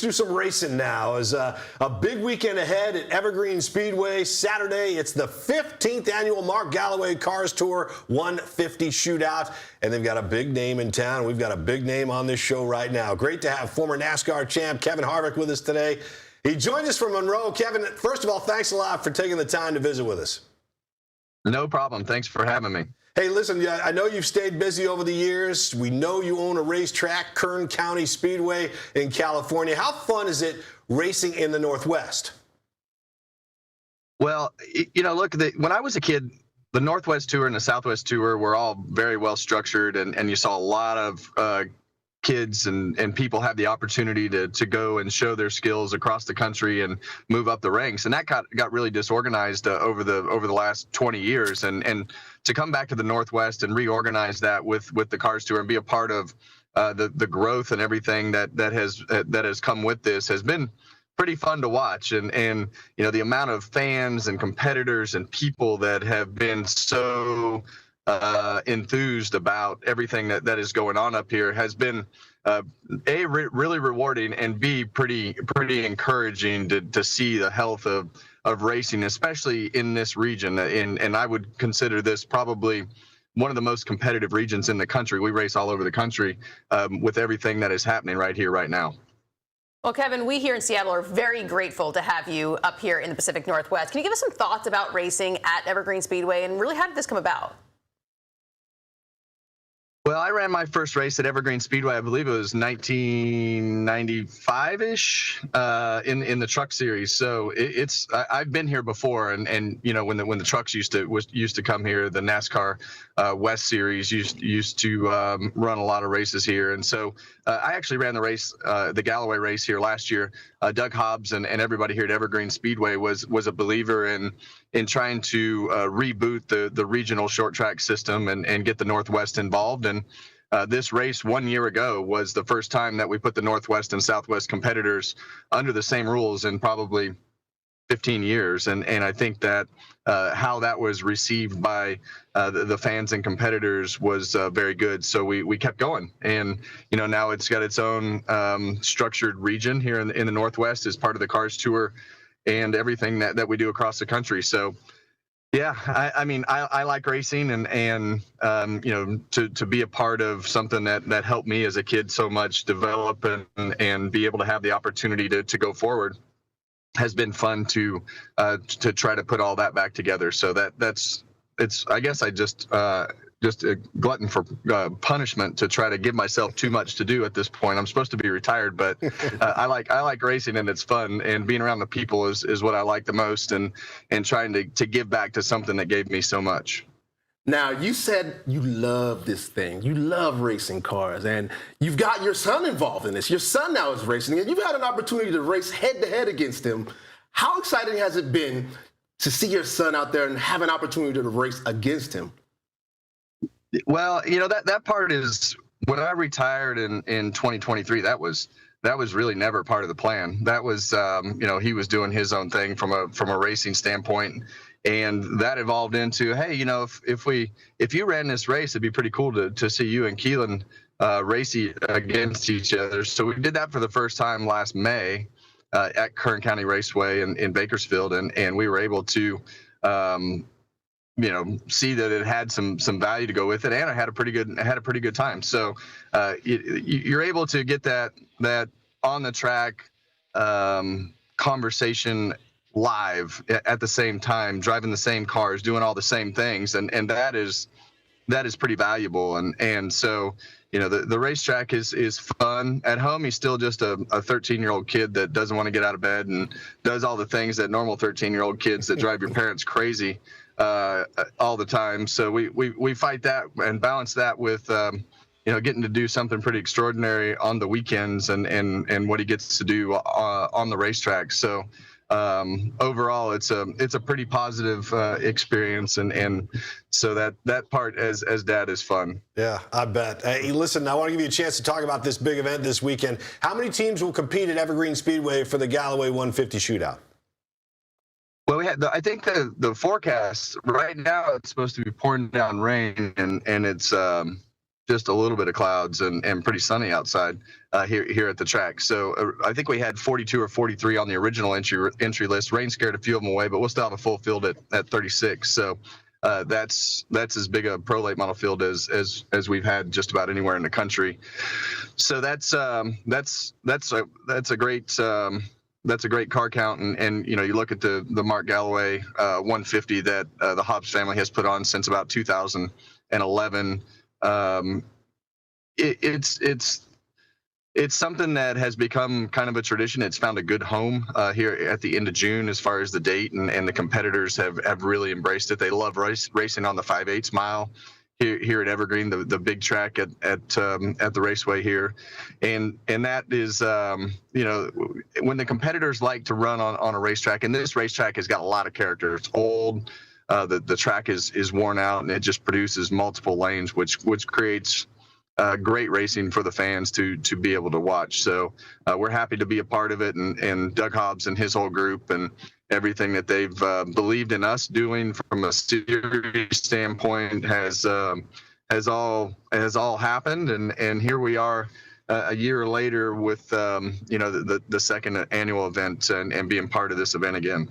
Do some racing now. As a big weekend ahead at Evergreen Speedway. Saturday, it's the 15th annual Mark Galloway Cars Tour 150 Shootout, and they've got a big name in town. We've got a big name on this show right now. Great to have former NASCAR champ Kevin Harvick with us today. He joined us from Monroe. Kevin, first of all, thanks a lot for taking the time to visit with us. No problem. Thanks for having me. Hey, listen, I know you've stayed busy over the years. We know you own a racetrack, Kern County Speedway in California. How fun is it racing in the Northwest? Well, look, when I was a kid, the Northwest Tour and the Southwest Tour were all very well structured, and you saw a lot of kids and people have the opportunity to go and show their skills across the country and move up the ranks. And that got really disorganized over the last 20 years. And to come back to the Northwest and reorganize that with the Cars Tour and be a part of the growth and everything that has come with this has been pretty fun to watch. And the amount of fans and competitors and people that have been so enthused about everything that is going on up here has been really rewarding, and B, pretty encouraging to see the health of racing, especially in this region. And I would consider this probably one of the most competitive regions in the country. We race all over the country with everything that is happening right here, right now. Well, Kevin, we here in Seattle are very grateful to have you up here in the Pacific Northwest. Can you give us some thoughts about racing at Evergreen Speedway, and really how did this come about? Well, I ran my first race at Evergreen Speedway, I believe it was 1995-ish, in the truck series. So I've been here before, and when the trucks used to come here, the NASCAR West Series used to run a lot of races here, and so I actually ran the race, the Galloway race here last year. Doug Hobbs and everybody here at Evergreen Speedway was a believer in trying to reboot the regional short track system and get the Northwest involved. And this race 1 year ago was the first time that we put the Northwest and Southwest competitors under the same rules in probably 15 years. And I think that how that was received by the fans and competitors was very good. So we kept going. And, now it's got its own structured region here in the Northwest as part of the Cars Tour and everything that we do across the country. So, yeah, I like racing, and to be a part of something that helped me as a kid so much develop and be able to have the opportunity to go forward has been fun to try to put all that back together. So I guess I just a glutton for punishment to try to give myself too much to do at this point. I'm supposed to be retired, but I like racing, and it's fun, and being around the people is what I like the most, and trying to give back to something that gave me so much. Now, you said you love this thing. You love racing cars, and you've got your son involved in this. Your son now is racing, and you've had an opportunity to race head-to-head against him. How exciting has it been to see your son out there and have an opportunity to race against him? Well, that part is, when I retired in 2023, that was really never part of the plan. That was, he was doing his own thing from a racing standpoint. And that evolved into, hey, if you ran this race, it'd be pretty cool to see you and Keelan race against each other. So we did that for the first time last May at Kern County Raceway in Bakersfield, and we were able to see that it had some value to go with it, and I had a pretty good time. So you're able to get that on the track conversation live at the same time, driving the same cars, doing all the same things, and that is pretty valuable. And so the racetrack is fun. At home, he's still just a 13-year-old kid that doesn't want to get out of bed and does all the things that normal 13-year-old kids that drive your parents crazy all the time. So we fight that and balance that with getting to do something pretty extraordinary on the weekends and what he gets to do on the racetrack. So overall, it's a pretty positive experience, and so that part as dad is fun. Yeah, I bet. Hey, listen, I want to give you a chance to talk about this big event this weekend. How many teams will compete at Evergreen Speedway for the Galloway 150 Shootout? Well, I think the forecast right now, it's supposed to be pouring down rain, and it's just a little bit of clouds and pretty sunny outside here at the track. So I think we had 42 or 43 on the original entry list. Rain scared a few of them away, but we'll still have a full field at 36. So that's as big a pro late model field as we've had just about anywhere in the country. So that's a great car count, and you look at the Mark Galloway 150 that the Hobbs family has put on since about 2011. It's something that has become kind of a tradition. It's found a good home here at the end of June as far as the date, and the competitors have really embraced it. They love racing on the 5/8 mile here at Evergreen, the big track at the raceway here, and that is when the competitors like to run on a racetrack, and this racetrack has got a lot of character. It's old. The track is worn out, and it just produces multiple lanes, which creates great racing for the fans to be able to watch. So we're happy to be a part of it, and Doug Hobbs and his whole group and everything that they've believed in us doing from a series standpoint has all happened, and here we are a year later with the second annual event and being part of this event again.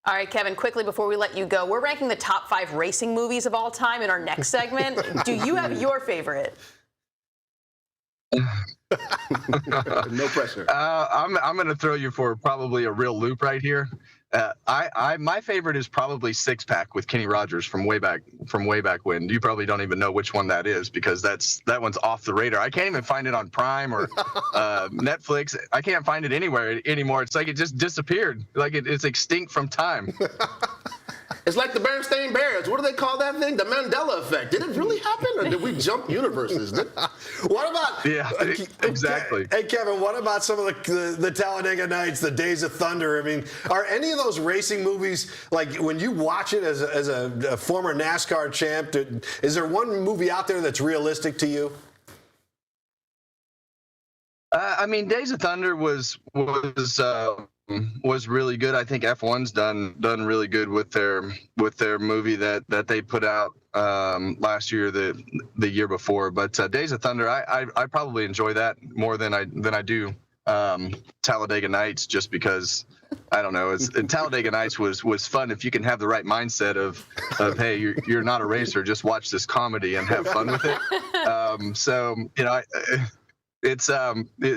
All right, Kevin, quickly before we let you go, we're ranking the top 5 racing movies of all time in our next segment. Do you have your favorite? No pressure. I'm going to throw you for probably a real loop right here. My favorite is probably Six Pack with Kenny Rogers from way back when. You probably don't even know which one that is, because that one's off the radar. I can't even find it on Prime or Netflix. I can't find it anywhere anymore. It's like it just disappeared. Like it's extinct from time. It's like the Bernstein Bears. What do they call that thing? The Mandela effect. Did it really happen, or did we jump universes? What about? Yeah, exactly. Hey, Kevin, what about some of the Talladega Nights, the Days of Thunder? I mean, are any of those racing movies, like when you watch it as a former NASCAR champ, is there one movie out there that's realistic to you? I mean, Days of Thunder was really good. I think F1's done really good with their movie that they put out last year, the year before. But Days of Thunder, I probably enjoy that more than I do Talladega Nights, just because I don't know. Talladega Nights was fun if you can have the right mindset of hey, you're not a racer, just watch this comedy and have fun with it. So it's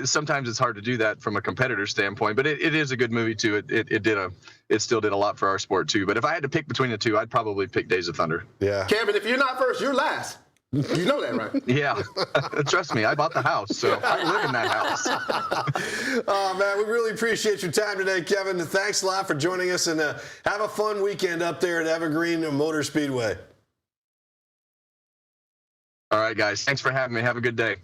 sometimes it's hard to do that from a competitor standpoint, but it is a good movie too. It still did a lot for our sport too. But if I had to pick between the two, I'd probably pick Days of Thunder. Yeah. Kevin, if you're not first, you're last. You know that, right? Yeah. Trust me, I bought the house, so I live in that house. Oh, man, we really appreciate your time today, Kevin. Thanks a lot for joining us, and have a fun weekend up there at Evergreen Motor Speedway. All right, guys. Thanks for having me. Have a good day.